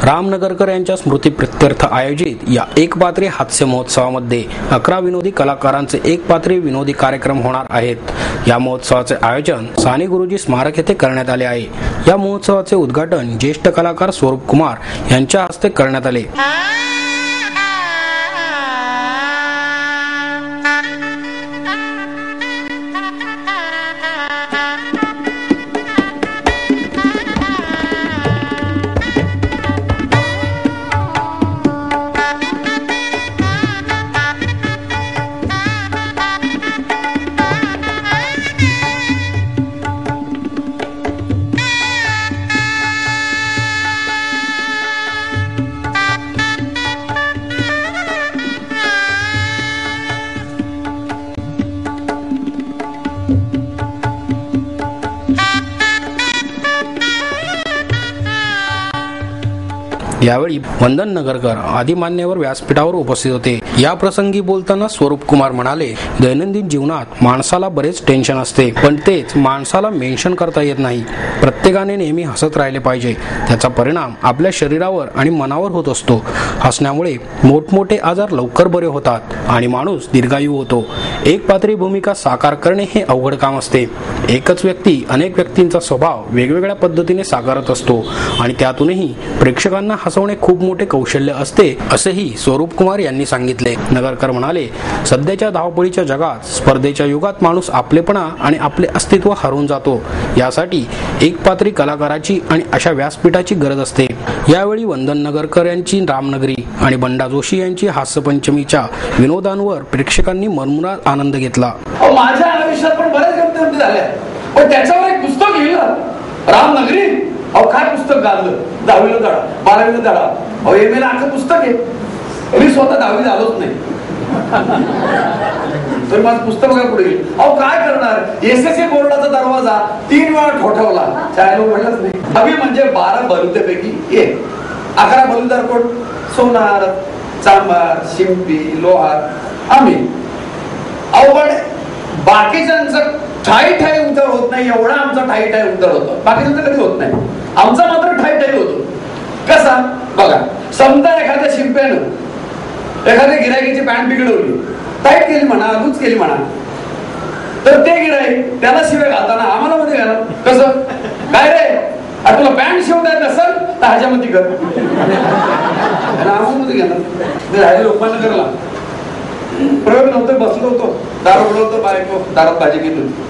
रामनगरकर यांच्या स्मृतीप्रित्यर्थ आयोजित या एकपात्री हास्य महोत्सवामध्ये 11 विनोदी कलाकारांचे एकपात्री विनोदी कार्यक्रम होणार आहेत। या महोत्सवाचे आयोजन साने गुरुजी स्मारक येथे करण्यात आले आहे। या महोत्सवाचे उद्घाटन ज्येष्ठ कलाकार स्वरूप कुमार यांच्या हस्ते करण्यात आले। यावेळी वंदन नगरकर आदी मान्यवर व्यासपीठावर उपस्थित होते। या प्रसंगी बोलताना स्वरूप कुमार म्हणाले, दैनंदिन जीवनात माणसाला बरेच टेन्शन असते, पण तेच माणसाला मेन्शन करता येत नाही। प्रत्येकाने नेहमी हसत राहिले पाहिजे। त्याचा परिणाम आपल्या शरीरावर आणि मनावर होत असतो। हसण्यामुळे मोठमोठे आजार लवकर बरे होतात आणि माणूस दीर्घायू होतो। एक पात्री भूमिका साकार करणे हे अवघड काम असते। एकच व्यक्ती अनेक व्यक्तींचा स्वभाव वेगवेगळ्या पद्धतीने साकारत असतो आणि त्यातूनही प्रेक्षकांना हसवणे खूप मोठे कौशल्य असते, असेही स्वरूप कुमार यांनी सांगितले। नगरकर म्हणाले, सध्याच्या धावपळीच्या जगात, स्पर्धेच्या युगात माणूस आपलेपणा आणि आपले अस्तित्व हरवून जातो। यासाठी एक पात्री कलाकाराची आणि अशा व्यासपीठाची गरज असते। यावेळी वंदन नगरकर यांची रामनगरी आणि बंडा जोशी यांची हास्यपंचमीच्या विनोदांवर प्रेक्षकांनी मनमुराद आनंद घेतला। माझ्या आयुष्यात पण बऱ्याच गमती झाल्या, पण त्याच्यावर एक पुस्तक लिहिलं, रामनगरी। काय पुस्तक गाजलं, 10वीला धडा, 12वीला धडा, एम.ए. ला अख्खं पुस्तक आहे। मी स्वतः 10वी झालोच नाही, तर माझं पुस्तक काय पुढे गेलं। काय करणार, एसएससी बोर्डाचा दरवाजा 3 वेळा ठोठावला, चायलो म्हणलंच नाही। 10वी म्हणजे 12 बलुतेपैकी 1, 11 बलुदार कोण, सोनार, चांभार, शिंपी, लोहार, आम्ही। पण बाकीच्यांचं ठाई ठाई उतर होत नाही, एवढा आमचा ठाई ठाई उतर होतो। बाकीच्यांचं कधी होत नाही, आमचा मात्र ठाई ठाई होतो। कसा बघा, समजा एखाद्या शिंप्यानं एखाद्या गिरायकीची पॅन्ट बिघडवली, टाईट केली म्हणा, लूज केली म्हणा, तर ते गिराईक त्याला शिवे घालताना आम्हाला मध्ये घाला। कसं काय रे, तुला पॅन्ट शिवता नसेल तर ह्याच्यामध्ये कर, आम्हाला मध्ये घाला। राहिले लोकांना करला प्रयोग नव्हतं, बसलो होतो, दारू उडवतो, बायको दारात भाजी घेत होती।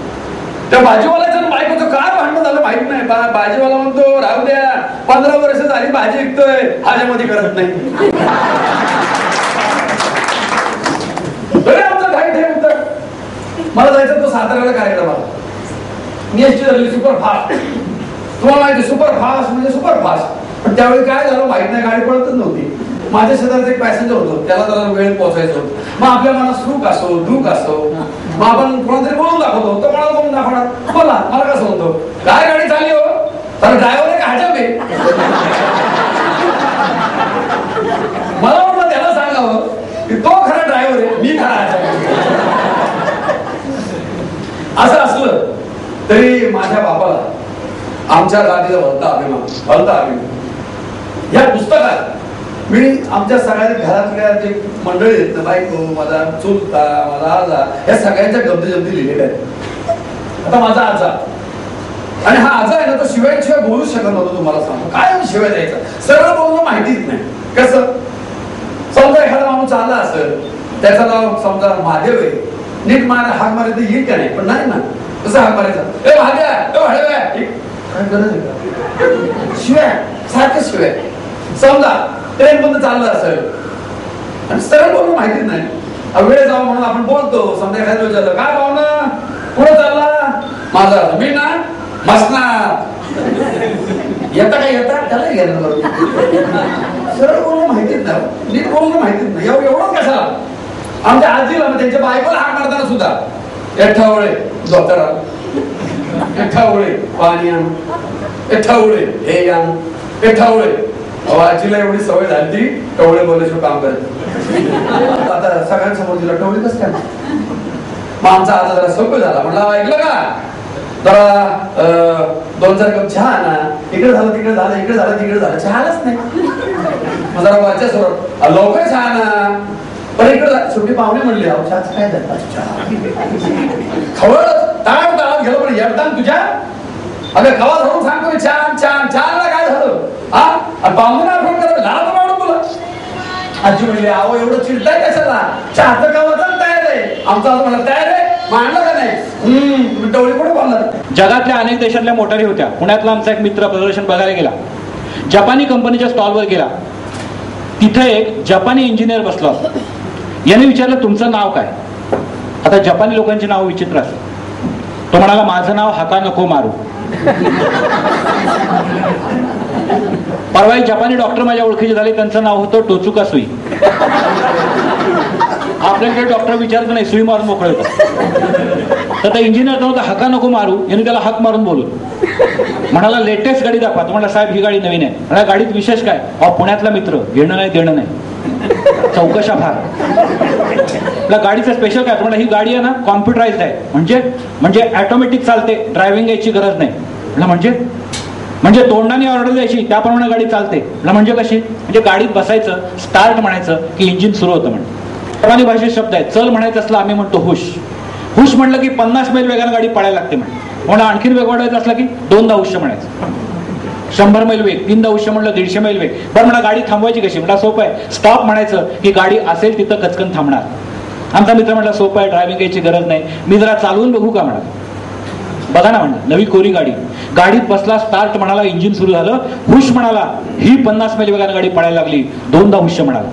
त्या भाजीवाल्याचं बायकोचं काय भांडण झालं माहित नाही। भाजीवाला म्हणतो, राहू द्या, 15 वर्ष झाली भाजी विकतोय, ह्याच्यामध्ये करत नाही। आमचं घाई ठेव होतं, मला जायचं तो साताऱ्याला कार्यक्रमाला, मी एसटी धरली सुपरफास्ट। तुम्हाला माहिती सुपरफास्ट म्हणजे सुपरफास्ट, पण त्यावेळी काय झालं माहित नाही, गाडी पळतच नव्हती। माझ्या शेजारचा एक पॅसेंजर होतो, त्याला जरा वेळ पोहोचायचं होतं। मग आपल्या मनात सुख असो दुःख असो, मग आपण कोणातरी बोलून दाखवतो, तो मला बोलून दाखवणार, बोला मला कसं होतं, काय गाडी चालली हो, तर ड्रायव्हर एक हजब आहे। मला वाटलं त्याला सांगावं की तो खरा ड्रायव्हर आहे, मी खरा हजब आहे। असं असलं तरी माझ्या बापाला आमच्या जातीचा भलता अभिमान। या पुस्तकात मी आमच्या सगळ्या घरातल्या जे मंडळी आहेत ना, बायको, माझा चुलता, माझा आजा, या सगळ्यांच्या गमती जमती लिहिलेल्या आहेत। आता माझा आजा, आणि हा आजा आहे ना, तो शिवाय बोलू शकत नव्हतो। तुम्हाला सांगतो, काय शिवाय द्यायचा, सरळ बोलणं माहितीच नाही। कसं समजा एखादा माणूस आला असेल, त्याचं नाव समजा महादेव आहे, नीट हाक मारायचं येईल का नाही, पण नाही ना, कसं हाक मारायचा, ए महादेव, ए हळव्या, काय गरज आहे का, शिवाय सारखं शिवाय। समजा ट्रेन बंद चाललं असेल आणि सरळ बोलणं माहितीच नाही, वेळ जाऊ म्हणून आपण बोलतो। समजा एखाद्या वेळ झालं, काय भावना, पुढे चालला, माझा मी ना मसनात येता काय येता, त्याला घेणं बरोबर, सरळ बोलणं माहितीच नाही, नीट बोलणं माहितीच नाही। एवढं कशाला, आमच्या आजीला त्यांच्या बायकोला हाक मारताना सुद्धा, एठावळे धोतरा, एठावळे पाणी आण, एठावळे हे आण, एठावळे। आजीला एवढी सवय झाली, टवळे बोलायचं काम करायचं। आता सगळ्यांसमोर तिला टवळे कसं काय, मग आमचा आता जरा सवय झाला, म्हणलं ऐकलं का, जरा 2-4 कप चहा ना, इकडे झालं तिकडे झालं, इकडे झालं तिकडे झालं, चहा आलाच नाही। जरा वरच्या स्वरात लवकर छान ना. पण इकडे शेवटी पाहुणे म्हणले अहो चहाच काय खबर ताण ताळात गेलो पण येतात तुझ्या अगं खवा धरून सांगतो मी छान छान छानला काय झालं हा पाहुणे आठवण करत लहान वाढून तुला आजी म्हणली अहो एवढं चिडताय कशाला चहाचं गावाचाच तयार आहे आमचा असं म्हणा तयार आहे मांडलं का नाही तुम्ही टवळी पुढे बोलणार. जगातल्या अनेक देशातल्या मोटारी होत्या. पुण्यातला आमचा एक मित्र प्रदर्शन बघायला गेला. जपानी कंपनीच्या स्टॉलवर गेला. तिथे एक जपानी इंजिनियर बसला होता. याने विचारलं तुमचं नाव काय. आता जपानी लोकांची नाव विचित्र असतात. तो म्हणाला माझं नाव हाका नको मारू. परवा एक जपानी डॉक्टर माझ्या ओळखीचे झाले. त्यांचं नाव होतं टोचुका सुई. आपल्याकडे डॉक्टर विचारत नाही सुई मारून मोकळे होतं. तर त्या इंजिनियर नव्हता हाका नको मारू यांनी त्याला हाक मारून बोलू. म्हणाला लेटेस्ट गाडी दाखवा. तो म्हणला साहेब ही गाडी नवीन आहे. म्हणा गाडीत विशेष काय. अहो पुण्यातला मित्र घेणं नाही देणं नाही चौकशा फार. गाडीचं स्पेशल काय. तुम्हाला ही गाडी आहे ना कॉम्प्युटराइज्ड आहे म्हणजे ऑटोमॅटिक चालते ड्रायव्हिंग यायची गरज नाही. म्हणजे तोंडाने ऑर्डर द्यायची त्याप्रमाणे गाडी चालते. म्हणजे कशी म्हणजे गाडीत बसायचं स्टार्ट म्हणायचं की इंजिन सुरू होतं. म्हणजे जपानी भाषेत शब्द आहे. चल म्हणायचं असलं आम्ही म्हणतो हुश. हुश म्हणलं की 50 मैल वेगानं गाडी पळायला लागते. म्हणून आणखीन वेग वाढवायचं असला की 2 हुश म्हणायचं. 100 मैल वेग 3 हुश म्हणलं 150 मैल वेग. बरं म्हणा गाडी थांबवायची कशी. म्हणा सोपं आहे. स्टॉप म्हणायचं की गाडी असेल तिथं कचकन थांबणार. आमचा मित्र म्हटला सोपं आहे ड्रायव्हिंग यायची गरज नाही मी जरा चालवून बघू का म्हणा. बघा ना म्हणलं नवी कोरी गाडी. गाडीत बसला स्टार्ट म्हणाला इंजिन सुरू झालं. हुश म्हणाला ही 50 मैल वेगानं गाडी पळायला लागली. 2 हुश म्हणाला.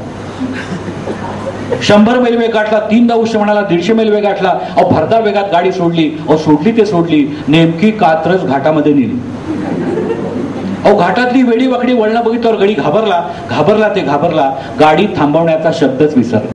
100 मैल वेग गाठला. 3 हुश म्हणाला. 150 मैल वेग गाठला. अहो भरधाव वेगात गाडी सोडली. अहो सोडली नेमकी कात्रज घाटामध्ये नेली. अहो घाटातली वेडी वाकडी वळणं बघितल्यावर गडी घाबरला. गाडी थांबवण्याचा शब्दच विसरला.